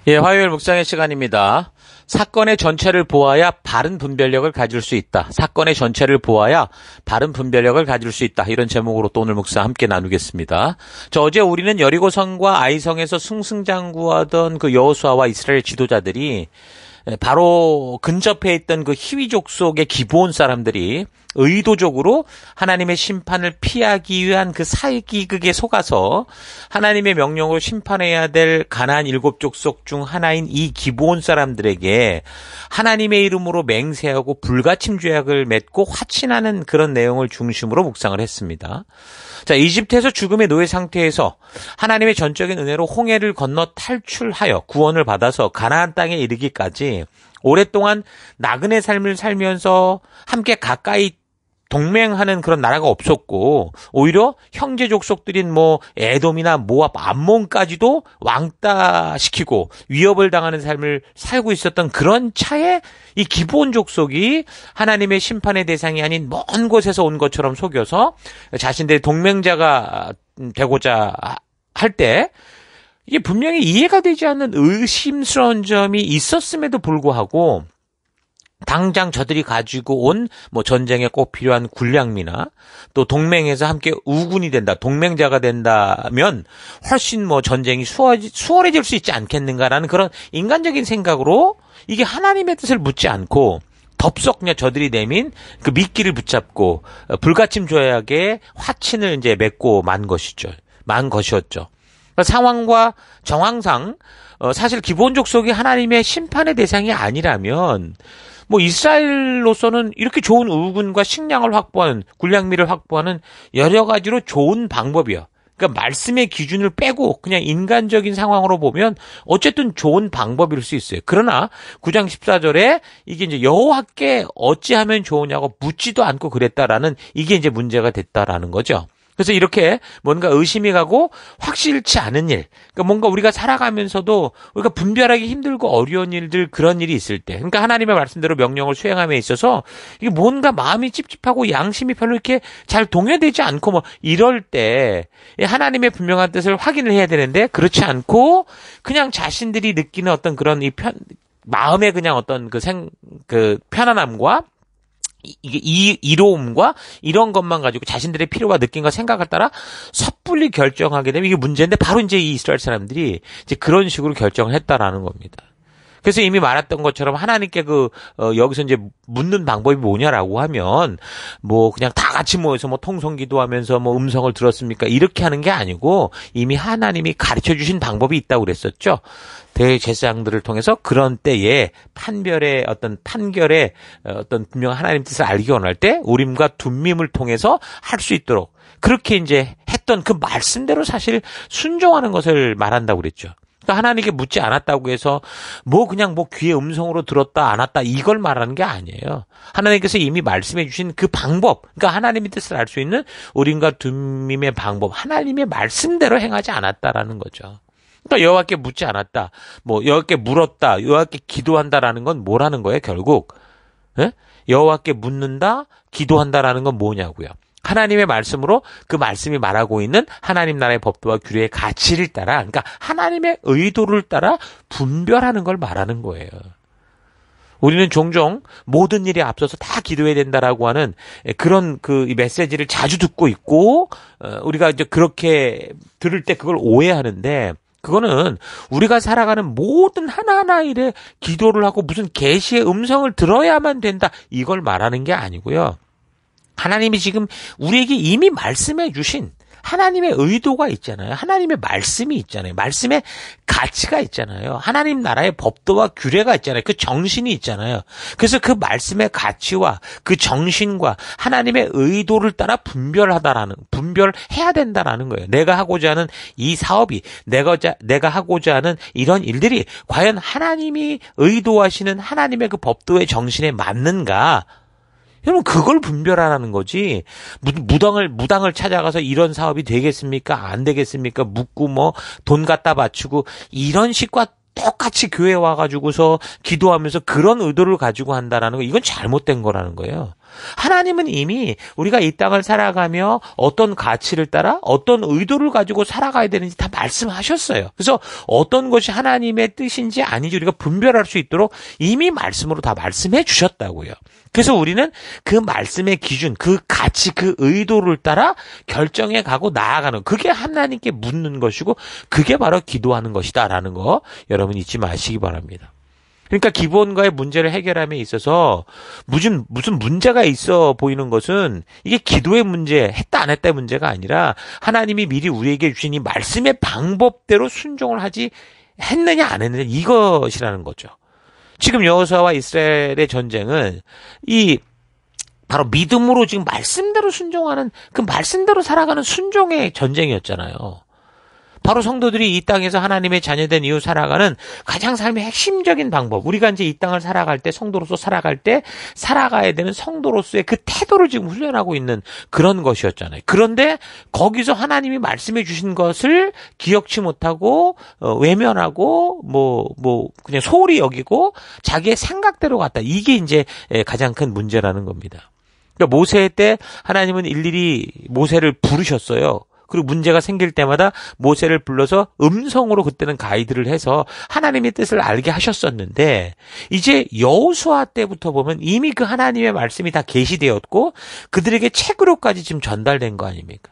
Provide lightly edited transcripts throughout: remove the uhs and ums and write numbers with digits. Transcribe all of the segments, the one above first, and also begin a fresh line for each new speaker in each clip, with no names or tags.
예, 화요일 묵상의 시간입니다. 사건의 전체를 보아야 바른 분별력을 가질 수 있다. 사건의 전체를 보아야 바른 분별력을 가질 수 있다. 이런 제목으로 또 오늘 묵상 함께 나누겠습니다. 어제 우리는 여리고성과 아이성에서 승승장구하던 그 여호수아와 이스라엘 지도자들이 바로 근접해 있던 그 히위족 속의 기브온 사람들이 의도적으로 하나님의 심판을 피하기 위한 그 사기극에 속아서 하나님의 명령으로 심판해야 될 가나안 7족속 중 하나인 이 기브온 사람들에게 하나님의 이름으로 맹세하고 불가침 죄악을 맺고 화친하는 그런 내용을 중심으로 묵상을 했습니다. 자, 이집트에서 죽음의 노예 상태에서 하나님의 전적인 은혜로 홍해를 건너 탈출하여 구원을 받아서 가나안 땅에 이르기까지 오랫동안 나그네 삶을 살면서 함께 가까이 동맹하는 그런 나라가 없었고, 오히려 형제 족속들인 에돔이나 모압, 암몬까지도 왕따시키고 위협을 당하는 삶을 살고 있었던 그런 차에 이 기브온 족속이 하나님의 심판의 대상이 아닌 먼 곳에서 온 것처럼 속여서 자신들의 동맹자가 되고자 할 때 이게 분명히 이해가 되지 않는 의심스러운 점이 있었음에도 불구하고 당장 저들이 가지고 온 전쟁에 꼭 필요한 군량미나 또 동맹에서 함께 우군이 된다, 동맹자가 된다면 훨씬 전쟁이 수월해질 수 있지 않겠는가라는 그런 인간적인 생각으로 이게 하나님의 뜻을 묻지 않고 덥석 그냥 저들이 내민 그 미끼를 붙잡고 불가침 조약에 화친을 이제 맺고 만 것이었죠. 상황과 정황상 사실 기브온 족속이 하나님의 심판의 대상이 아니라면 이스라엘로서는 이렇게 좋은 우군과 식량을 확보하는, 군량미를 확보하는 여러 가지로 좋은 방법이요. 그러니까 말씀의 기준을 빼고 그냥 인간적인 상황으로 보면 어쨌든 좋은 방법일 수 있어요. 그러나 9장 14절에 이게 이제 여호와께 어찌하면 좋으냐고 묻지도 않고 그랬다라는 이게 이제 문제가 됐다라는 거죠. 그래서 이렇게 뭔가 의심이 가고 확실치 않은 일, 그러니까 뭔가 우리가 살아가면서도 우리가 분별하기 힘들고 어려운 일들, 그런 일이 있을 때, 그러니까 하나님의 말씀대로 명령을 수행함에 있어서 이게 뭔가 마음이 찝찝하고 양심이 별로 이렇게 잘 동요되지 않고 이럴 때 하나님의 분명한 뜻을 확인을 해야 되는데 그렇지 않고 그냥 자신들이 느끼는 어떤 그런 마음의 그냥 어떤 그 편안함과 이게 이로움과 이런 것만 가지고 자신들의 필요와 느낌과 생각을 따라 섣불리 결정하게 되면 이게 문제인데 바로 이제 이 이스라엘 사람들이 이제 그런 식으로 결정을 했다라는 겁니다. 그래서 이미 말했던 것처럼 하나님께 여기서 이제 묻는 방법이 뭐냐라고 하면 그냥 다 같이 모여서 통성 기도하면서 음성을 들었습니까? 이렇게 하는 게 아니고 이미 하나님이 가르쳐 주신 방법이 있다고 그랬었죠. 대제사장들을 통해서 그런 때에 판결의 어떤 분명 하나님 뜻을 알기 원할 때 우림과 둠밈을 통해서 할 수 있도록 그렇게 이제 했던 그 말씀대로 사실 순종하는 것을 말한다고 그랬죠. 하나님께 묻지 않았다고 해서 그냥 귀의 음성으로 들었다 안 왔다 이걸 말하는 게 아니에요. 하나님께서 이미 말씀해 주신 그 방법, 그러니까 하나님의 뜻을 알 수 있는 우림과 둠밈의 방법, 하나님의 말씀대로 행하지 않았다라는 거죠. 그러니까 여호와께 묻지 않았다, 여호와께 물었다, 여호와께 기도한다라는 건 뭐라는 거예요? 결국 여호와께 묻는다, 기도한다라는 건 뭐냐고요? 하나님의 말씀으로 그 말씀이 말하고 있는 하나님 나라의 법도와 규례의 가치를 따라, 그러니까 하나님의 의도를 따라 분별하는 걸 말하는 거예요. 우리는 종종 모든 일에 앞서서 다 기도해야 된다라고 하는 그런 이 메시지를 자주 듣고 있고, 우리가 이제 그렇게 들을 때 그걸 오해하는데, 그거는 우리가 살아가는 모든 하나하나 일에 기도를 하고 무슨 계시의 음성을 들어야만 된다, 이걸 말하는 게 아니고요. 하나님이 지금 우리에게 이미 말씀해 주신 하나님의 의도가 있잖아요. 하나님의 말씀이 있잖아요. 말씀의 가치가 있잖아요. 하나님 나라의 법도와 규례가 있잖아요. 그 정신이 있잖아요. 그래서 그 말씀의 가치와 그 정신과 하나님의 의도를 따라 분별해야 된다라는 거예요. 내가 하고자 하는 이 사업이, 내가 하고자 하는 이런 일들이 과연 하나님이 의도하시는 하나님의 그 법도의 정신에 맞는가? 여러분, 그걸 분별하라는 거지. 무당을 찾아가서 이런 사업이 되겠습니까? 안 되겠습니까? 묻고 돈 갖다 바치고 이런 식과 똑같이 교회 와가지고서 기도하면서 그런 의도를 가지고 한다라는 거, 이건 잘못된 거라는 거예요. 하나님은 이미 우리가 이 땅을 살아가며 어떤 가치를 따라 어떤 의도를 가지고 살아가야 되는지 다 말씀하셨어요. 그래서 어떤 것이 하나님의 뜻인지 아닌지 우리가 분별할 수 있도록 이미 말씀으로 다 말씀해 주셨다고요. 그래서 우리는 그 말씀의 기준, 그 가치, 그 의도를 따라 결정해 가고 나아가는, 그게 하나님께 묻는 것이고 그게 바로 기도하는 것이다라는 거 여러분 잊지 마시기 바랍니다. 그러니까 기본과의 문제를 해결함에 있어서 무슨 문제가 있어 보이는 것은 이게 기도의 문제, 했다 안 했다의 문제가 아니라 하나님이 미리 우리에게 주신 이 말씀의 방법대로 순종을 했느냐 안 했느냐 이것이라는 거죠. 지금 여호수아와 이스라엘의 전쟁은 바로 믿음으로 지금 말씀대로 순종하는, 그 말씀대로 살아가는 순종의 전쟁이었잖아요. 바로 성도들이 이 땅에서 하나님의 자녀된 이후 살아가는 가장 삶의 핵심적인 방법, 우리가 이제 이 땅을 살아갈 때, 성도로서 살아갈 때 살아가야 되는 성도로서의 그 태도를 지금 훈련하고 있는 그런 것이었잖아요. 그런데 거기서 하나님이 말씀해 주신 것을 기억치 못하고 외면하고 그냥 소홀히 여기고 자기의 생각대로 갔다. 이게 이제 가장 큰 문제라는 겁니다. 그러니까 모세 때 하나님은 일일이 모세를 부르셨어요. 그리고 문제가 생길 때마다 모세를 불러서 음성으로 그때는 가이드를 해서 하나님의 뜻을 알게 하셨었는데, 이제 여호수아 때부터 보면 이미 그 하나님의 말씀이 다 계시되었고 그들에게 책으로까지 지금 전달된 거 아닙니까?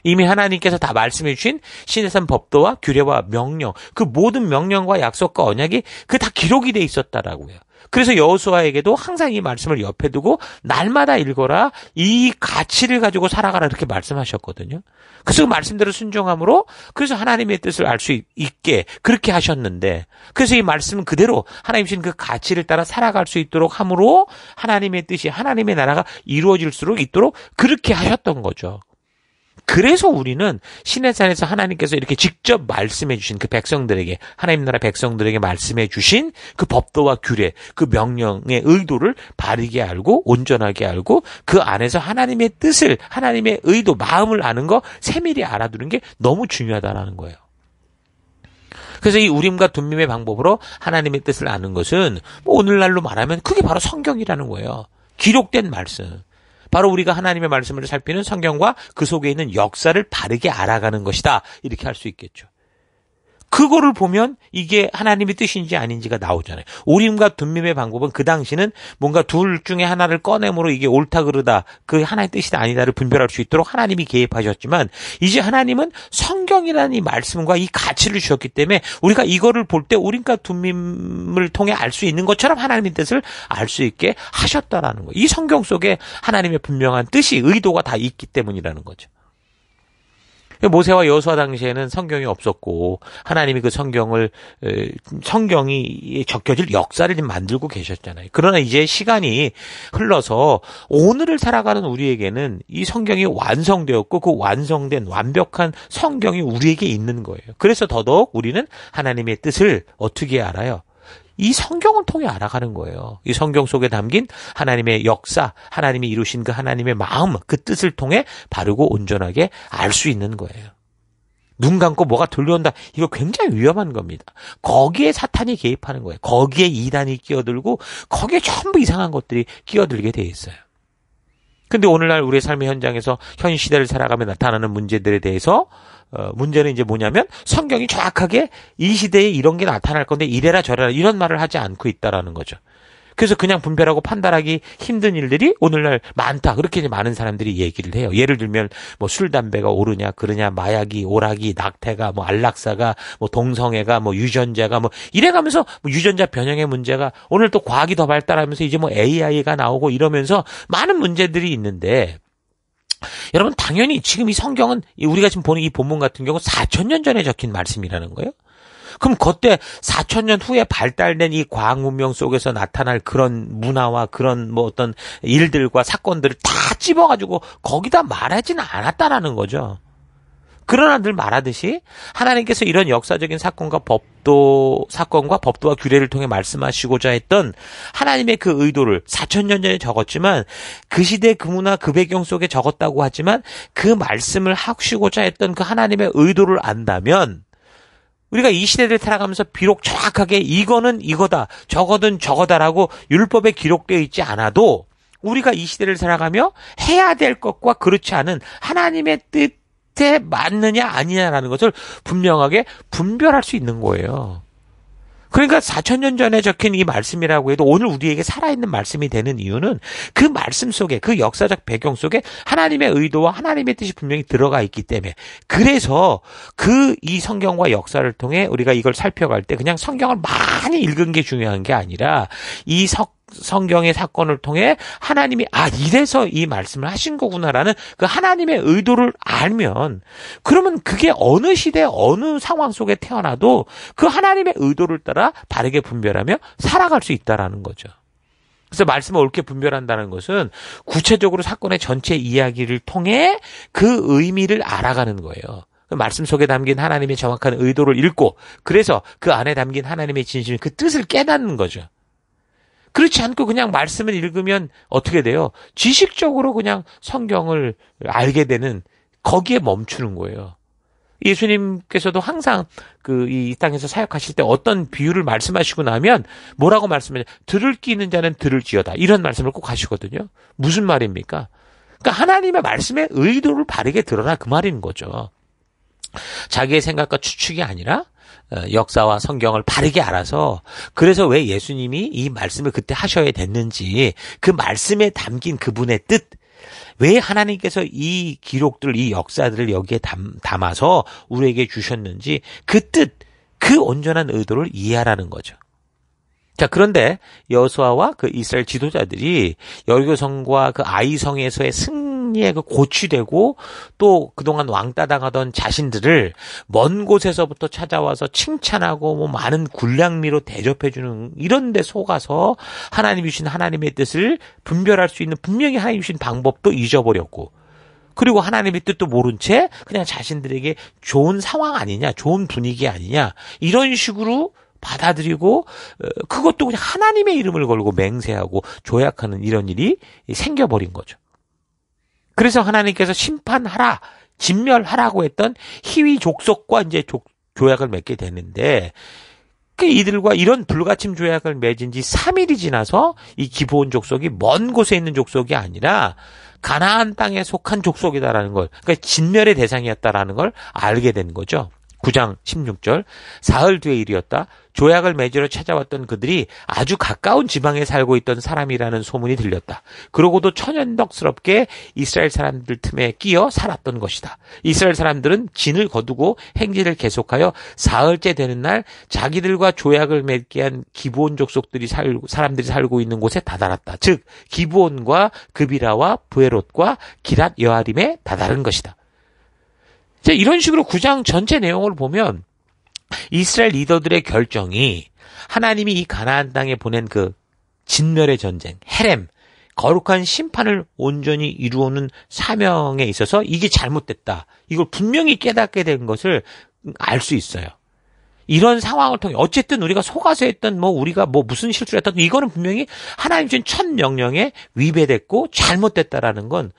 이미 하나님께서 다 말씀해 주신 시내산 법도와 규례와 명령, 그 모든 명령과 약속과 언약이 그 다 기록이 돼 있었다라고요. 그래서 여호수아에게도 항상 이 말씀을 옆에 두고 날마다 읽어라, 이 가치를 가지고 살아가라, 이렇게 말씀하셨거든요. 그래서 그 말씀대로 순종함으로 그래서 하나님의 뜻을 알 수 있게 그렇게 하셨는데, 그래서 이 말씀은 그대로 하나님 주신 그 가치를 따라 살아갈 수 있도록 함으로 하나님의 뜻이, 하나님의 나라가 이루어질수록 있도록 그렇게 하셨던 거죠. 그래서 우리는 시내산에서 하나님께서 이렇게 직접 말씀해 주신 그 백성들에게, 하나님 나라 백성들에게 말씀해 주신 그 법도와 규례, 그 명령의 의도를 바르게 알고 온전하게 알고 그 안에서 하나님의 뜻을, 하나님의 의도, 마음을 아는 거 세밀히 알아두는 게 너무 중요하다는 거예요. 그래서 이 우림과 둠밈의 방법으로 하나님의 뜻을 아는 것은 오늘날로 말하면 그게 바로 성경이라는 거예요. 기록된 말씀. 바로 우리가 하나님의 말씀을 살피는 성경과 그 속에 있는 역사를 바르게 알아가는 것이다, 이렇게 할 수 있겠죠. 그거를 보면 이게 하나님의 뜻인지 아닌지가 나오잖아요. 우림과 둠밈의 방법은 그 당시는 뭔가 둘 중에 하나를 꺼내므로 이게 옳다 그르다, 그 하나님의 뜻이다 아니다를 분별할 수 있도록 하나님이 개입하셨지만, 이제 하나님은 성경이라는 이 말씀과 이 가치를 주셨기 때문에 우리가 이거를 볼 때 우림과 둠밈을 통해 알 수 있는 것처럼 하나님의 뜻을 알 수 있게 하셨다라는 거예요. 이 성경 속에 하나님의 분명한 뜻이, 의도가 다 있기 때문이라는 거죠. 모세와 여호수아 당시에는 성경이 없었고 하나님이 그 성경이 적혀질 역사를 만들고 계셨잖아요. 그러나 이제 시간이 흘러서 오늘을 살아가는 우리에게는 이 성경이 완성되었고 그 완성된 완벽한 성경이 우리에게 있는 거예요. 그래서 더더욱 우리는 하나님의 뜻을 어떻게 알아요? 이 성경을 통해 알아가는 거예요. 이 성경 속에 담긴 하나님의 역사, 하나님이 이루신 그 하나님의 마음, 그 뜻을 통해 바르고 온전하게 알 수 있는 거예요. 눈 감고 뭐가 들려온다, 이거 굉장히 위험한 겁니다. 거기에 사탄이 개입하는 거예요. 거기에 이단이 끼어들고 거기에 전부 이상한 것들이 끼어들게 돼 있어요. 근데 오늘날 우리의 삶의 현장에서 현 시대를 살아가며 나타나는 문제들에 대해서 문제는 이제 뭐냐면 성경이 정확하게 이 시대에 이런 게 나타날 건데 이래라 저래라 이런 말을 하지 않고 있다라는 거죠. 그래서 그냥 분별하고 판단하기 힘든 일들이 오늘날 많다, 그렇게 이제 많은 사람들이 얘기를 해요. 예를 들면 뭐 술 담배가 오르냐 그러냐, 마약이, 오락이, 낙태가, 뭐 안락사가, 뭐 동성애가, 뭐 유전자가, 뭐 이래가면서 뭐 유전자 변형의 문제가, 오늘 또 과학이 더 발달하면서 이제 뭐 AI가 나오고 이러면서 많은 문제들이 있는데, 여러분 당연히 지금 이 성경은 우리가 지금 보는 이 본문 같은 경우 4,000년 전에 적힌 말씀이라는 거예요. 그럼 그때 4,000년 후에 발달된 이 과학 문명 속에서 나타날 그런 문화와 그런 뭐 어떤 일들과 사건들을 다 찝어가지고 거기다 말하지는 않았다라는 거죠. 그러나 늘 말하듯이 하나님께서 이런 역사적인 사건과 법도와 규례를 통해 말씀하시고자 했던 하나님의 그 의도를 4,000년 전에 적었지만, 그 시대 그 문화 그 배경 속에 적었다고 하지만 그 말씀을 하시고자 했던 그 하나님의 의도를 안다면, 우리가 이 시대를 살아가면서 비록 정확하게 이거는 이거다, 저거든 저거다라고 율법에 기록되어 있지 않아도 우리가 이 시대를 살아가며 해야 될 것과 그렇지 않은 하나님의 뜻에 맞느냐 아니냐라는 것을 분명하게 분별할 수 있는 거예요. 그러니까 4,000년 전에 적힌 이 말씀이라고 해도 오늘 우리에게 살아있는 말씀이 되는 이유는 그 말씀 속에, 그 역사적 배경 속에 하나님의 의도와 하나님의 뜻이 분명히 들어가 있기 때문에, 그래서 이 성경과 역사를 통해 우리가 이걸 살펴갈 때 그냥 성경을 많이 읽은 게 중요한 게 아니라 이 성경의 사건을 통해 하나님이 이래서 이 말씀을 하신 거구나라는 그 하나님의 의도를 알면, 그러면 그게 어느 시대 어느 상황 속에 태어나도 그 하나님의 의도를 따라 바르게 분별하며 살아갈 수 있다라는 거죠. 그래서 말씀을 옳게 분별한다는 것은 구체적으로 사건의 전체 이야기를 통해 그 의미를 알아가는 거예요. 그 말씀 속에 담긴 하나님의 정확한 의도를 읽고, 그래서 그 안에 담긴 하나님의 진실, 그 뜻을 깨닫는 거죠. 그렇지 않고 그냥 말씀을 읽으면 어떻게 돼요? 지식적으로 그냥 성경을 알게 되는, 거기에 멈추는 거예요. 예수님께서도 항상 이 땅에서 사역하실 때 어떤 비유를 말씀하시고 나면 뭐라고 말씀하세요? 들을 귀 있는 자는 들을지어다. 이런 말씀을 꼭 하시거든요. 무슨 말입니까? 그러니까 하나님의 말씀의 의도를 바르게 들어라, 그 말인 거죠. 자기의 생각과 추측이 아니라 역사와 성경을 바르게 알아서, 그래서 왜 예수님이 이 말씀을 그때 하셔야 됐는지, 그 말씀에 담긴 그분의 뜻, 왜 하나님께서 이 기록들, 이 역사들을 여기에 담아서 우리에게 주셨는지, 그 뜻, 그 온전한 의도를 이해하라는 거죠. 자, 그런데 여호수아와 그 이스라엘 지도자들이 여리고성과 그 아이성에서의 승리에 고취되고, 또 그동안 왕따당하던 자신들을 먼 곳에서부터 찾아와서 칭찬하고 많은 군량미로 대접해주는 이런 데 속아서 하나님이 주신 하나님의 뜻을 분별할 수 있는, 분명히 하나님이 주신 방법도 잊어버렸고, 그리고 하나님의 뜻도 모른 채 그냥 자신들에게 좋은 상황 아니냐, 좋은 분위기 아니냐, 이런 식으로 받아들이고, 그것도 그냥 하나님의 이름을 걸고 맹세하고 조약하는 이런 일이 생겨버린 거죠. 그래서 하나님께서 심판하라, 진멸하라고 했던 희위 족속과 이제 조약을 맺게 되는데, 이들과 이런 불가침 조약을 맺은 지 3일이 지나서 이 기브온 족속이 먼 곳에 있는 족속이 아니라 가나안 땅에 속한 족속이다라는 걸, 그러니까 진멸의 대상이었다라는 걸 알게 된 거죠. 9장 16절, 사흘 뒤의 일이었다. 조약을 맺으러 찾아왔던 그들이 아주 가까운 지방에 살고 있던 사람이라는 소문이 들렸다. 그러고도 천연덕스럽게 이스라엘 사람들 틈에 끼어 살았던 것이다. 이스라엘 사람들은 진을 거두고 행진을 계속하여 사흘째 되는 날 자기들과 조약을 맺게 한 기브온 족속들이 사람들이 살고 있는 곳에 다다랐다. 즉 기브온과 그비라와 브에롯과 기랏 여아림에 다다른 것이다. 이런 식으로 9장 전체 내용을 보면 이스라엘 리더들의 결정이 하나님이 이 가나안 땅에 보낸 그 진멸의 전쟁, 헤렘, 거룩한 심판을 온전히 이루어오는 사명에 있어서 이게 잘못됐다, 이걸 분명히 깨닫게 된 것을 알 수 있어요. 이런 상황을 통해 어쨌든 우리가 속아서 했던 우리가 무슨 실수를 했던, 이거는 분명히 하나님 주신 첫 명령에 위배됐고 잘못됐다라는 건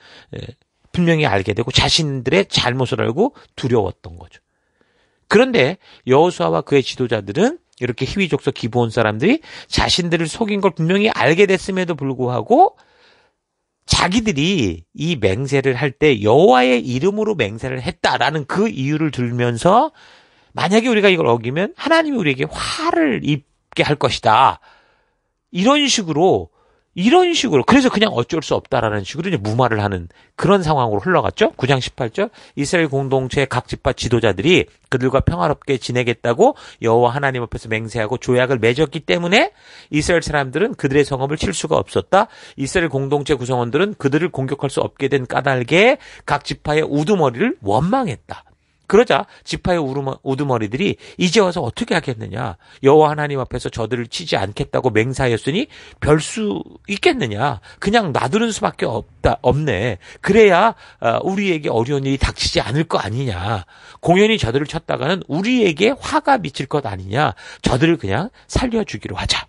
분명히 알게 되고 자신들의 잘못을 알고 두려웠던 거죠. 그런데 여호수아와 그의 지도자들은 이렇게 희위 족속 기브온 사람들이 자신들을 속인 걸 분명히 알게 됐음에도 불구하고 자기들이 이 맹세를 할 때 여호와의 이름으로 맹세를 했다라는 그 이유를 들면서, 만약에 우리가 이걸 어기면 하나님이 우리에게 화를 입게 할 것이다, 이런 식으로 그래서 그냥 어쩔 수 없다라는 식으로 이제 무마를 하는 그런 상황으로 흘러갔죠. 9장 18절, 이스라엘 공동체의 각 지파 지도자들이 그들과 평화롭게 지내겠다고 여호와 하나님 앞에서 맹세하고 조약을 맺었기 때문에 이스라엘 사람들은 그들의 성읍을 칠 수가 없었다. 이스라엘 공동체 구성원들은 그들을 공격할 수 없게 된 까닭에 각 지파의 우두머리를 원망했다. 그러자 지파의 우두머리들이 이제 와서 어떻게 하겠느냐, 여호와 하나님 앞에서 저들을 치지 않겠다고 맹세하였으니 별 수 있겠느냐, 그냥 놔두는 수밖에 없네. 그래야 우리에게 어려운 일이 닥치지 않을 거 아니냐, 공연히 저들을 쳤다가는 우리에게 화가 미칠 것 아니냐, 저들을 그냥 살려주기로 하자.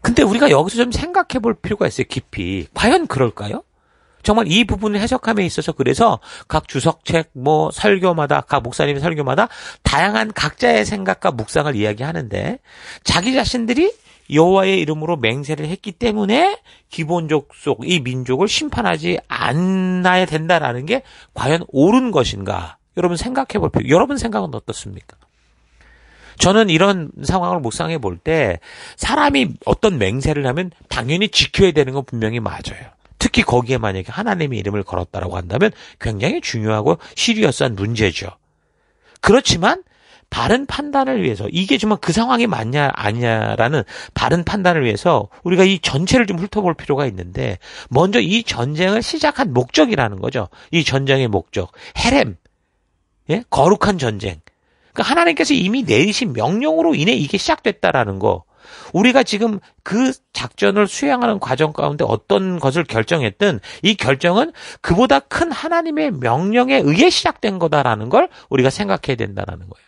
근데 우리가 여기서 좀 생각해 볼 필요가 있어요. 깊이. 과연 그럴까요? 정말 이 부분을 해석함에 있어서, 그래서 각 주석책, 설교마다, 각 목사님의 설교마다 다양한 각자의 생각과 묵상을 이야기하는데, 자기 자신들이 여호와의 이름으로 맹세를 했기 때문에 기본족 속 이 민족을 심판하지 않아야 된다라는 게 과연 옳은 것인가? 여러분 생각해 볼 필요. 여러분 생각은 어떻습니까? 저는 이런 상황을 묵상해 볼 때 사람이 어떤 맹세를 하면 당연히 지켜야 되는 건 분명히 맞아요. 특히 거기에 만약에 하나님의 이름을 걸었다라고 한다면 굉장히 중요하고 시리어스한 문제죠. 그렇지만 바른 판단을 위해서 이게 정말 그 상황이 맞냐 아니냐라는 바른 판단을 위해서 우리가 이 전체를 좀 훑어볼 필요가 있는데 먼저 이 전쟁을 시작한 목적이라는 거죠. 이 전쟁의 목적. 헤렘. 예? 거룩한 전쟁. 그러니까 하나님께서 이미 내리신 명령으로 인해 이게 시작됐다라는 거. 우리가 지금 그 작전을 수행하는 과정 가운데 어떤 것을 결정했든 이 결정은 그보다 큰 하나님의 명령에 의해 시작된 거다라는 걸 우리가 생각해야 된다는 거예요.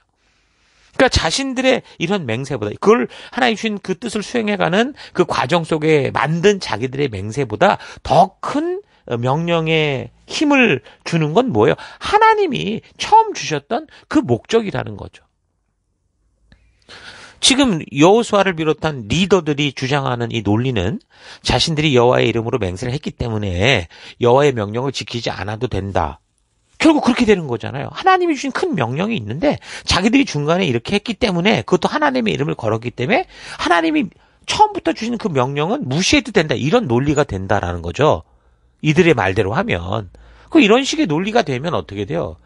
그러니까 자신들의 이런 맹세보다 그걸 하나님 주신 그 뜻을 수행해가는 그 과정 속에 만든 자기들의 맹세보다 더 큰 명령에 힘을 주는 건 뭐예요? 하나님이 처음 주셨던 그 목적이라는 거죠. 지금 여호수아를 비롯한 리더들이 주장하는 이 논리는 자신들이 여호와의 이름으로 맹세를 했기 때문에 여호와의 명령을 지키지 않아도 된다. 결국 그렇게 되는 거잖아요. 하나님이 주신 큰 명령이 있는데 자기들이 중간에 이렇게 했기 때문에 그것도 하나님의 이름을 걸었기 때문에 하나님이 처음부터 주신 그 명령은 무시해도 된다. 이런 논리가 된다라는 거죠. 이들의 말대로 하면. 이런 식의 논리가 되면 어떻게 돼요?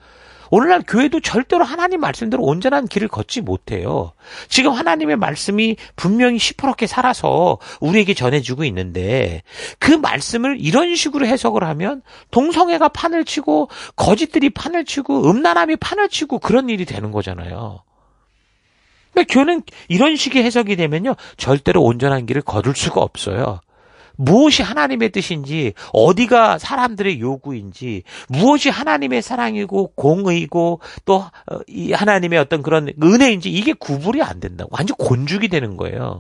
오늘날 교회도 절대로 하나님 말씀대로 온전한 길을 걷지 못해요. 지금 하나님의 말씀이 분명히 시퍼렇게 살아서 우리에게 전해지고 있는데 그 말씀을 이런 식으로 해석을 하면 동성애가 판을 치고 거짓들이 판을 치고 음란함이 판을 치고 그런 일이 되는 거잖아요. 그러니까 교회는 이런 식의 해석이 되면요 절대로 온전한 길을 걸을 수가 없어요. 무엇이 하나님의 뜻인지, 어디가 사람들의 요구인지, 무엇이 하나님의 사랑이고 공의고 또 이 하나님의 어떤 그런 은혜인지 이게 구분이 안 된다고. 완전 곤죽이 되는 거예요.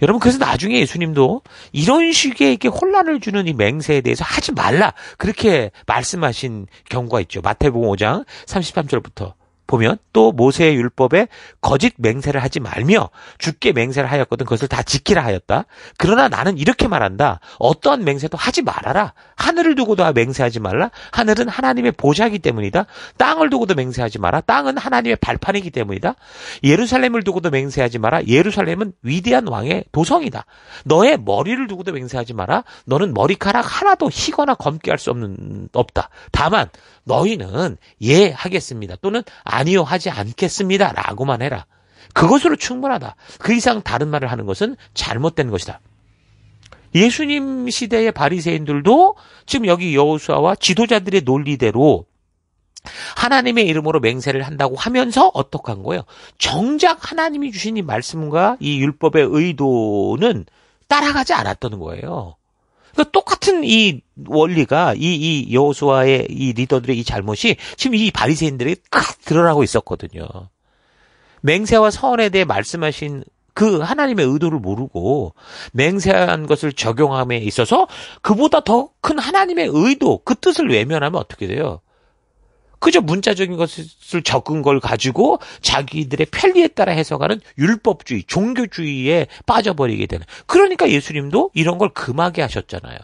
여러분 그래서 나중에 예수님도 이런 식의 이렇게 혼란을 주는 이 맹세에 대해서 하지 말라 그렇게 말씀하신 경우가 있죠. 마태복음 5장 33절부터. 보면 또 모세의 율법에 거짓 맹세를 하지 말며 주께 맹세를 하였거든 그것을 다 지키라 하였다. 그러나 나는 이렇게 말한다. 어떠한 맹세도 하지 말아라. 하늘을 두고도 맹세하지 말라. 하늘은 하나님의 보좌이기 때문이다. 땅을 두고도 맹세하지 마라. 땅은 하나님의 발판이기 때문이다. 예루살렘을 두고도 맹세하지 마라. 예루살렘은 위대한 왕의 도성이다. 너의 머리를 두고도 맹세하지 마라. 너는 머리카락 하나도 희거나 검게 할 수 없다. 다만 너희는 예 하겠습니다. 또는 아니요 하지 않겠습니다. 라고만 해라. 그것으로 충분하다. 그 이상 다른 말을 하는 것은 잘못된 것이다. 예수님 시대의 바리새인들도 지금 여기 여호수아와 지도자들의 논리대로 하나님의 이름으로 맹세를 한다고 하면서 어떡한 거예요? 정작 하나님이 주신 이 말씀과 이 율법의 의도는 따라가지 않았던 거예요. 그러니까 똑같은 이 원리가 이 여호수아의 이 리더들의 이 잘못이 지금 이 바리새인들에게 칵 드러나고 있었거든요. 맹세와 서원에 대해 말씀하신 그 하나님의 의도를 모르고 맹세한 것을 적용함에 있어서 그보다 더 큰 하나님의 의도, 그 뜻을 외면하면 어떻게 돼요? 그저 문자적인 것을 적은 걸 가지고 자기들의 편리에 따라 해석하는 율법주의, 종교주의에 빠져버리게 되는. 그러니까 예수님도 이런 걸 금하게 하셨잖아요.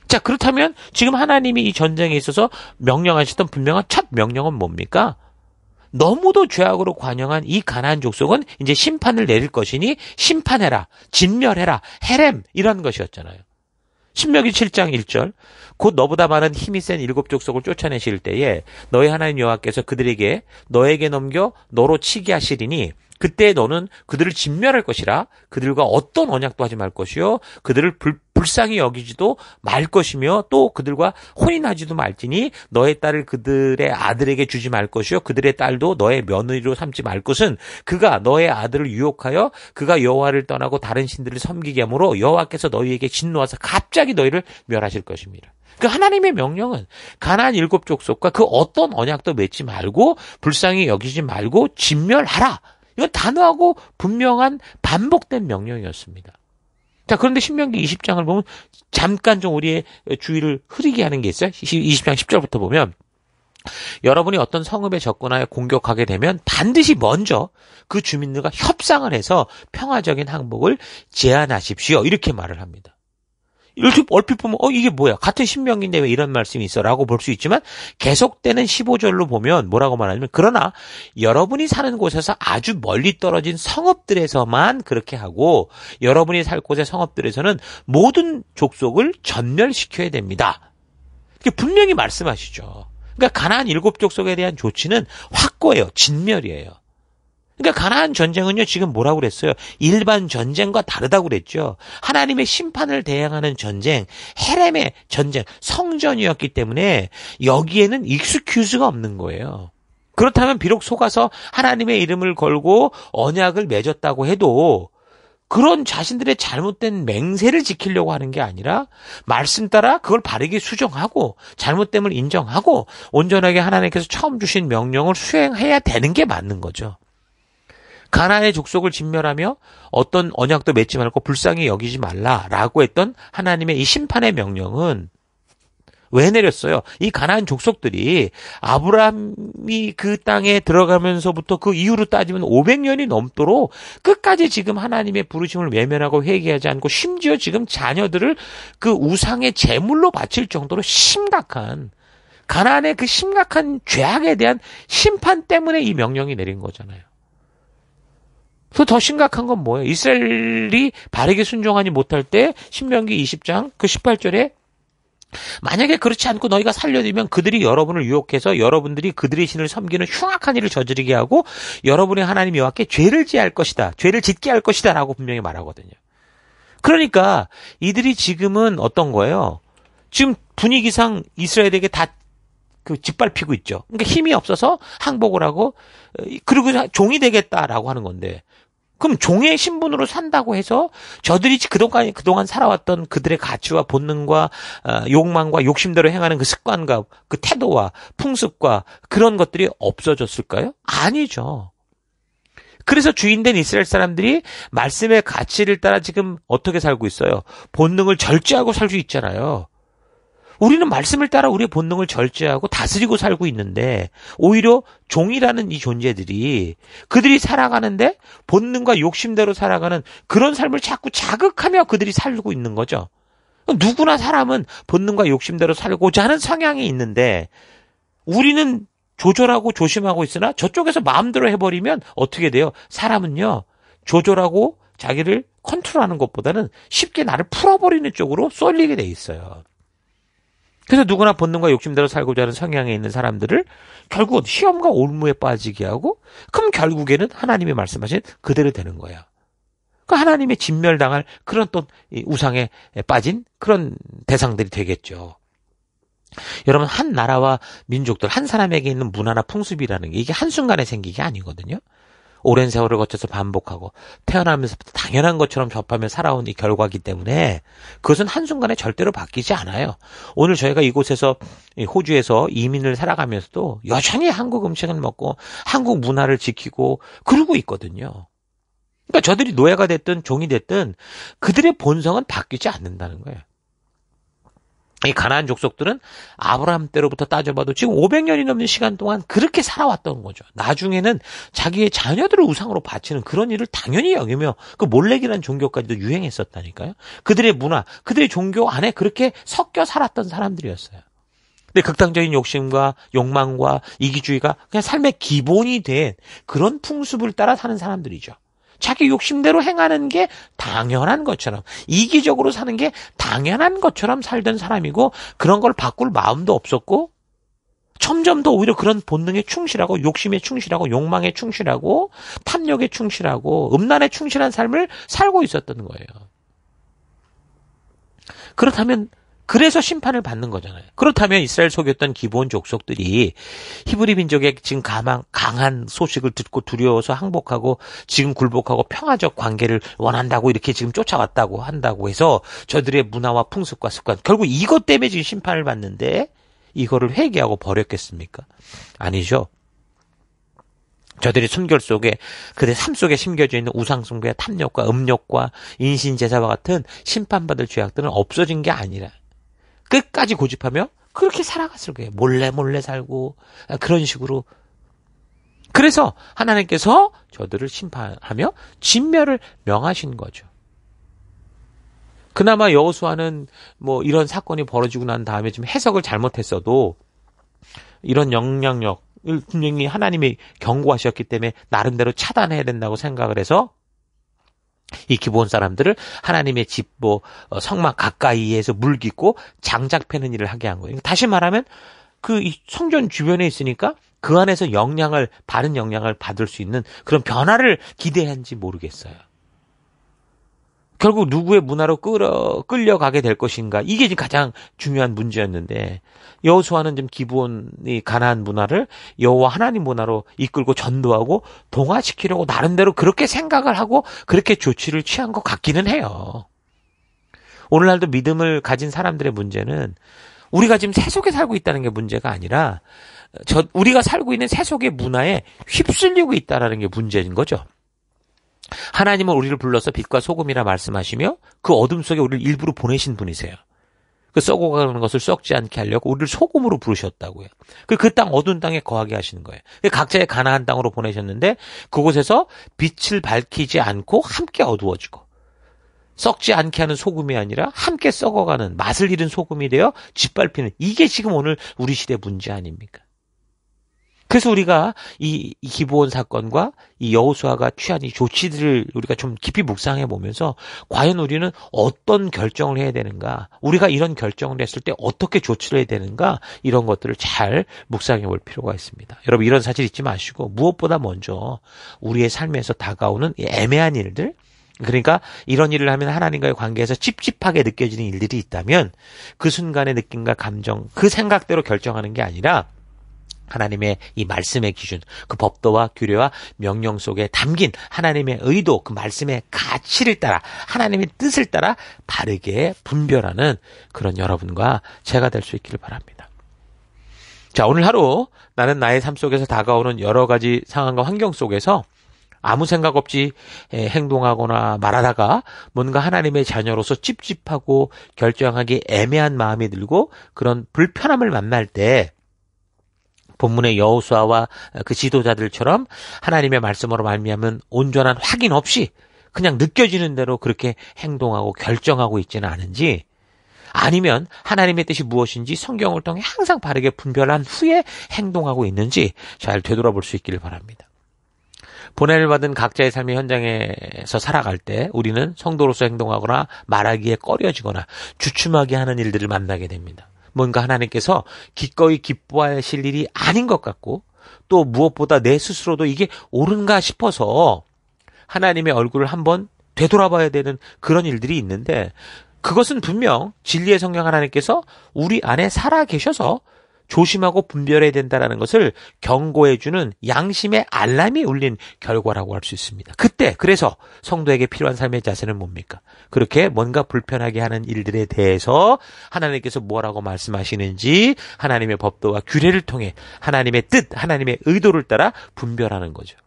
자, 그렇다면 지금 하나님이 이 전쟁에 있어서 명령하셨던 분명한 첫 명령은 뭡니까? 너무도 죄악으로 관영한 이 가나안 족속은 이제 심판을 내릴 것이니 심판해라, 진멸해라, 헤렘 이런 것이었잖아요. 신명기 7장 1절 곧 너보다 많은 힘이 센 일곱 족속을 쫓아내실 때에 너희 하나님 여호와께서 그들에게 너에게 넘겨 너로 치게 하시리니 그때 너는 그들을 진멸할 것이라 그들과 어떤 언약도 하지 말 것이요 그들을 불쌍히 여기지도 말 것이며 또 그들과 혼인하지도 말지니 너의 딸을 그들의 아들에게 주지 말 것이요 그들의 딸도 너의 며느리로 삼지 말 것은 그가 너의 아들을 유혹하여 그가 여호와를 떠나고 다른 신들을 섬기게 하므로 여호와께서 너희에게 진노하사 갑자기 너희를 멸하실 것입니다. 그 하나님의 명령은 가나안 일곱 족속과 그 어떤 언약도 맺지 말고 불쌍히 여기지 말고 진멸하라. 이건 단호하고 분명한 반복된 명령이었습니다. 자, 그런데 신명기 20장을 보면 잠깐 좀 우리의 주의를 흐리게 하는 게 있어요. 20장 10절부터 보면 여러분이 어떤 성읍에 접근하여 공격하게 되면 반드시 먼저 그 주민들과 협상을 해서 평화적인 항복을 제안하십시오. 이렇게 말을 합니다. 이렇게 얼핏 보면 이게 뭐야? 같은 신명기인데 왜 이런 말씀이 있어? 라고 볼 수 있지만 계속되는 15절로 보면 뭐라고 말하냐면 그러나 여러분이 사는 곳에서 아주 멀리 떨어진 성읍들에서만 그렇게 하고 여러분이 살 곳의 성읍들에서는 모든 족속을 전멸시켜야 됩니다. 이렇게 분명히 말씀하시죠. 그러니까 가나안 7족속에 대한 조치는 확고해요. 진멸이에요. 그러니까 가나안 전쟁은요, 지금 뭐라고 그랬어요? 일반 전쟁과 다르다고 그랬죠. 하나님의 심판을 대항하는 전쟁, 헤렘의 전쟁, 성전이었기 때문에 여기에는 익스큐즈가 없는 거예요. 그렇다면 비록 속아서 하나님의 이름을 걸고 언약을 맺었다고 해도 그런 자신들의 잘못된 맹세를 지키려고 하는 게 아니라 말씀 따라 그걸 바르게 수정하고 잘못됨을 인정하고 온전하게 하나님께서 처음 주신 명령을 수행해야 되는 게 맞는 거죠. 가나안의 족속을 진멸하며 어떤 언약도 맺지 말고 불쌍히 여기지 말라라고 했던 하나님의 이 심판의 명령은 왜 내렸어요? 이 가나안 족속들이 아브라함이 그 땅에 들어가면서부터 그 이후로 따지면 500년이 넘도록 끝까지 지금 하나님의 부르심을 외면하고 회개하지 않고 심지어 지금 자녀들을 그 우상의 제물로 바칠 정도로 심각한 가나안의 그 심각한 죄악에 대한 심판 때문에 이 명령이 내린 거잖아요. 그 더 심각한 건 뭐예요? 이스라엘이 바르게 순종하지 못할 때 신명기 20장 그 18절에 만약에 그렇지 않고 너희가 살려두면 그들이 여러분을 유혹해서 여러분들이 그들의 신을 섬기는 흉악한 일을 저지르게 하고 여러분의 하나님 여호와께 죄를 짓게 할 것이다. 죄를 짓게 할 것이다 라고 분명히 말하거든요. 그러니까 이들이 지금은 어떤 거예요? 지금 분위기상 이스라엘에게 다 그 짓밟히고 있죠. 그러니까 힘이 없어서 항복을 하고 그리고 종이 되겠다라고 하는 건데 그럼 종의 신분으로 산다고 해서 저들이 그동안 살아왔던 그들의 가치와 본능과 욕망과 욕심대로 행하는 그 습관과 그 태도와 풍습과 그런 것들이 없어졌을까요? 아니죠. 그래서 주인된 이스라엘 사람들이 말씀의 가치를 따라 지금 어떻게 살고 있어요? 본능을 절제하고 살 수 있잖아요. 우리는 말씀을 따라 우리의 본능을 절제하고 다스리고 살고 있는데 오히려 종이라는 이 존재들이 그들이 살아가는데 본능과 욕심대로 살아가는 그런 삶을 자꾸 자극하며 그들이 살고 있는 거죠. 누구나 사람은 본능과 욕심대로 살고자 하는 성향이 있는데 우리는 조절하고 조심하고 있으나 저쪽에서 마음대로 해버리면 어떻게 돼요? 사람은요 조절하고 자기를 컨트롤하는 것보다는 쉽게 나를 풀어버리는 쪽으로 쏠리게 돼 있어요. 그래서 누구나 본능과 욕심대로 살고자 하는 성향에 있는 사람들을 결국은 시험과 올무에 빠지게 하고 그럼 결국에는 하나님이 말씀하신 그대로 되는 거예요. 그 하나님의 진멸당할 그런 또 우상에 빠진 그런 대상들이 되겠죠. 여러분 한 나라와 민족들 한 사람에게 있는 문화나 풍습이라는 게 이게 한순간에 생기게 아니거든요. 오랜 세월을 거쳐서 반복하고 태어나면서부터 당연한 것처럼 접하며 살아온 이 결과이기 때문에 그것은 한순간에 절대로 바뀌지 않아요. 오늘 저희가 이곳에서 호주에서 이민을 살아가면서도 여전히 한국 음식을 먹고 한국 문화를 지키고 그러고 있거든요. 그러니까 저들이 노예가 됐든 종이 됐든 그들의 본성은 바뀌지 않는다는 거예요. 이 가나안 족속들은 아브라함 때로부터 따져봐도 지금 500년이 넘는 시간 동안 그렇게 살아왔던 거죠. 나중에는 자기의 자녀들을 우상으로 바치는 그런 일을 당연히 여기며 그 몰렉이라는 종교까지도 유행했었다니까요. 그들의 문화, 그들의 종교 안에 그렇게 섞여 살았던 사람들이었어요. 근데 극단적인 욕심과 욕망과 이기주의가 그냥 삶의 기본이 된 그런 풍습을 따라 사는 사람들이죠. 자기 욕심대로 행하는 게 당연한 것처럼 이기적으로 사는 게 당연한 것처럼 살던 사람이고 그런 걸 바꿀 마음도 없었고 점점 더 오히려 그런 본능에 충실하고 욕심에 충실하고 욕망에 충실하고 탐욕에 충실하고 음란에 충실한 삶을 살고 있었던 거예요. 그렇다면 그래서 심판을 받는 거잖아요. 그렇다면 이스라엘 속이었던 기본 족속들이 히브리 민족의 지금 강한 소식을 듣고 두려워서 항복하고 지금 굴복하고 평화적 관계를 원한다고 이렇게 지금 쫓아왔다고 한다고 해서 저들의 문화와 풍습과 습관 결국 이것 때문에 지금 심판을 받는데 이거를 회개하고 버렸겠습니까? 아니죠. 저들이 순결 속에 그들의 삶 속에 심겨져 있는 우상숭배와 탐욕과 음욕과 인신제사와 같은 심판받을 죄악들은 없어진 게 아니라 끝까지 고집하며 그렇게 살아갔을 거예요. 몰래 몰래 살고 그런 식으로. 그래서 하나님께서 저들을 심판하며 진멸을 명하신 거죠. 그나마 여호수아는 뭐 이런 사건이 벌어지고 난 다음에 좀 해석을 잘못했어도 이런 영향력을 분명히 하나님이 경고하셨기 때문에 나름대로 차단해야 된다고 생각을 해서 이 기브온 사람들을 하나님의 집 성막 가까이에서 물 깃고 장작 패는 일을 하게 한 거예요. 다시 말하면 그 성전 주변에 있으니까 그 안에서 바른 영향을 받을 수 있는 그런 변화를 기대한지 모르겠어요. 결국 누구의 문화로 끌려가게 될 것인가, 이게 지금 가장 중요한 문제였는데 여호수아는 좀 기브온이 가나안 문화를 여호와 하나님 문화로 이끌고 전도하고 동화시키려고 나름대로 그렇게 생각을 하고 그렇게 조치를 취한 것 같기는 해요. 오늘날도 믿음을 가진 사람들의 문제는 우리가 지금 세속에 살고 있다는 게 문제가 아니라 우리가 살고 있는 세속의 문화에 휩쓸리고 있다는 게 문제인 거죠. 하나님은 우리를 불러서 빛과 소금이라 말씀하시며 그 어둠 속에 우리를 일부러 보내신 분이세요. 그 썩어가는 것을 썩지 않게 하려고 우리를 소금으로 부르셨다고요. 그 땅 어두운 땅에 거하게 하시는 거예요. 각자의 가나안 땅으로 보내셨는데 그곳에서 빛을 밝히지 않고 함께 어두워지고 썩지 않게 하는 소금이 아니라 함께 썩어가는 맛을 잃은 소금이 되어 짓밟히는, 이게 지금 오늘 우리 시대 문제 아닙니까? 그래서 우리가 이 기브온 사건과 이 여호수아가 취한 이 조치들을 우리가 좀 깊이 묵상해 보면서 과연 우리는 어떤 결정을 해야 되는가, 우리가 이런 결정을 했을 때 어떻게 조치를 해야 되는가, 이런 것들을 잘 묵상해 볼 필요가 있습니다. 여러분, 이런 사실 잊지 마시고 무엇보다 먼저 우리의 삶에서 다가오는 애매한 일들, 그러니까 이런 일을 하면 하나님과의 관계에서 찝찝하게 느껴지는 일들이 있다면 그 순간의 느낌과 감정, 그 생각대로 결정하는 게 아니라 하나님의 이 말씀의 기준, 그 법도와 규례와 명령 속에 담긴 하나님의 의도, 그 말씀의 가치를 따라, 하나님의 뜻을 따라 바르게 분별하는 그런 여러분과 제가 될 수 있기를 바랍니다. 자, 오늘 하루 나는 나의 삶 속에서 다가오는 여러 가지 상황과 환경 속에서 아무 생각 없이 행동하거나 말하다가 뭔가 하나님의 자녀로서 찝찝하고 결정하기 애매한 마음이 들고 그런 불편함을 만날 때 본문의 여호수아와 그 지도자들처럼 하나님의 말씀으로 말미암은 온전한 확인 없이 그냥 느껴지는 대로 그렇게 행동하고 결정하고 있지는 않은지, 아니면 하나님의 뜻이 무엇인지 성경을 통해 항상 바르게 분별한 후에 행동하고 있는지 잘 되돌아볼 수 있기를 바랍니다. 보냄을 받은 각자의 삶의 현장에서 살아갈 때 우리는 성도로서 행동하거나 말하기에 꺼려지거나 주춤하게 하는 일들을 만나게 됩니다. 뭔가 하나님께서 기꺼이 기뻐하실 일이 아닌 것 같고, 또 무엇보다 내 스스로도 이게 옳은가 싶어서 하나님의 얼굴을 한번 되돌아봐야 되는 그런 일들이 있는데, 그것은 분명 진리의 성령 하나님께서 우리 안에 살아 계셔서 조심하고 분별해야 된다는 것을 경고해주는 양심의 알람이 울린 결과라고 할 수 있습니다. 그래서 성도에게 필요한 삶의 자세는 뭡니까? 그렇게 뭔가 불편하게 하는 일들에 대해서 하나님께서 뭐라고 말씀하시는지 하나님의 법도와 규례를 통해 하나님의 뜻, 하나님의 의도를 따라 분별하는 거죠.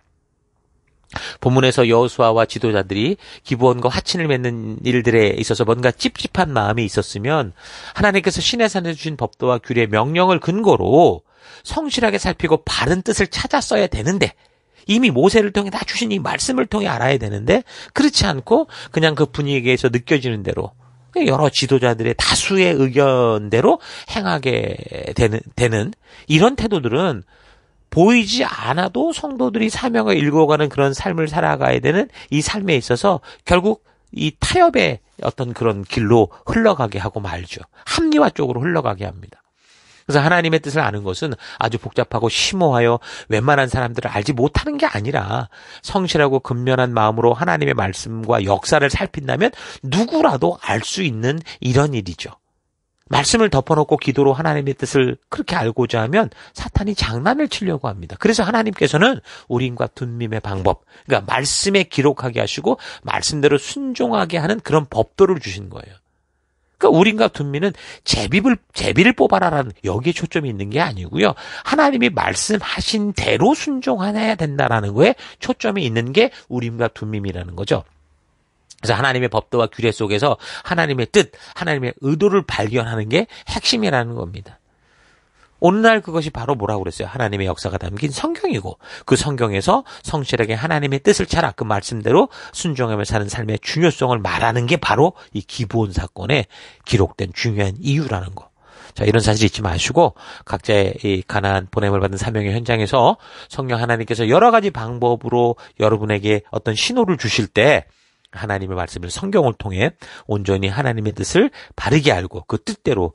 본문에서 여호수아와 지도자들이 기브온과 화친을 맺는 일들에 있어서 뭔가 찝찝한 마음이 있었으면 하나님께서 시내산에 주신 법도와 규례, 명령을 근거로 성실하게 살피고 바른 뜻을 찾아 써야 되는데, 이미 모세를 통해 다 주신 이 말씀을 통해 알아야 되는데 그렇지 않고 그냥 그 분위기에서 느껴지는 대로 여러 지도자들의 다수의 의견대로 행하게 되는 이런 태도들은 보이지 않아도 성도들이 사명을 일궈가는 그런 삶을 살아가야 되는 이 삶에 있어서 결국 이 타협의 어떤 그런 길로 흘러가게 하고 말죠. 합리화 쪽으로 흘러가게 합니다. 그래서 하나님의 뜻을 아는 것은 아주 복잡하고 심오하여 웬만한 사람들을 알지 못하는 게 아니라 성실하고 근면한 마음으로 하나님의 말씀과 역사를 살핀다면 누구라도 알 수 있는 이런 일이죠. 말씀을 덮어놓고 기도로 하나님의 뜻을 그렇게 알고자 하면 사탄이 장난을 치려고 합니다. 그래서 하나님께서는 우림과 둠밈의 방법, 그러니까 말씀에 기록하게 하시고 말씀대로 순종하게 하는 그런 법도를 주신 거예요. 그러니까 우림과 둠밈은 제비를 뽑아라라는 여기에 초점이 있는 게 아니고요. 하나님이 말씀하신 대로 순종해야 된다라는 거에 초점이 있는 게 우림과 둠밈이라는 거죠. 그래서 하나님의 법도와 규례 속에서 하나님의 뜻, 하나님의 의도를 발견하는 게 핵심이라는 겁니다. 오늘날 그것이 바로 뭐라고 그랬어요? 하나님의 역사가 담긴 성경이고 그 성경에서 성실하게 하나님의 뜻을 잘 그 말씀대로 순종하며 사는 삶의 중요성을 말하는 게 바로 이 기브온 사건에 기록된 중요한 이유라는 거. 자, 이런 사실 잊지 마시고 각자의 이 가나안 보냄을 받은 사명의 현장에서 성령 하나님께서 여러 가지 방법으로 여러분에게 어떤 신호를 주실 때 하나님의 말씀을 성경을 통해 온전히 하나님의 뜻을 바르게 알고 그 뜻대로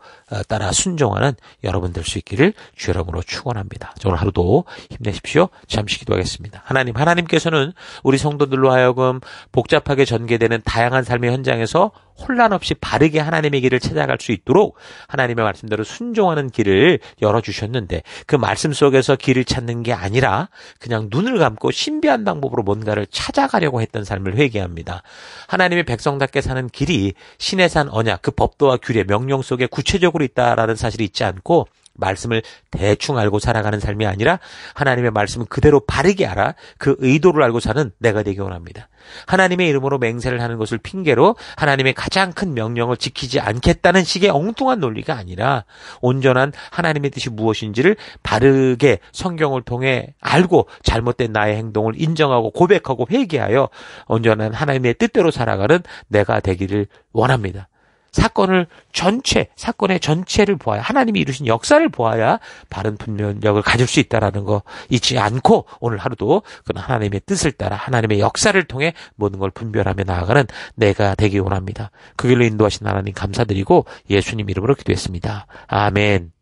따라 순종하는 여러분 될 수 있기를 주 여러분으로 축원합니다. 오늘 하루도 힘내십시오. 잠시 기도하겠습니다. 하나님께서는 우리 성도들로 하여금 복잡하게 전개되는 다양한 삶의 현장에서 혼란 없이 바르게 하나님의 길을 찾아갈 수 있도록 하나님의 말씀대로 순종하는 길을 열어주셨는데 그 말씀 속에서 길을 찾는 게 아니라 그냥 눈을 감고 신비한 방법으로 뭔가를 찾아가려고 했던 삶을 회개합니다. 하나님의 백성답게 사는 길이 신의 산 언약, 그 법도와 규례, 명령 속에 구체적으로 있다라는 사실이 있지 않고 말씀을 대충 알고 살아가는 삶이 아니라 하나님의 말씀은 그대로 바르게 알아 그 의도를 알고 사는 내가 되기 원합니다. 하나님의 이름으로 맹세를 하는 것을 핑계로 하나님의 가장 큰 명령을 지키지 않겠다는 식의 엉뚱한 논리가 아니라 온전한 하나님의 뜻이 무엇인지를 바르게 성경을 통해 알고 잘못된 나의 행동을 인정하고 고백하고 회개하여 온전한 하나님의 뜻대로 살아가는 내가 되기를 원합니다. 사건의 전체를 보아야 하나님이 이루신 역사를 보아야 바른 분별력을 가질 수 있다라는 거 잊지 않고 오늘 하루도 그 하나님의 뜻을 따라 하나님의 역사를 통해 모든 걸 분별하며 나아가는 내가 되기 원합니다. 그 길로 인도하신 하나님 감사드리고 예수님 이름으로 기도했습니다. 아멘.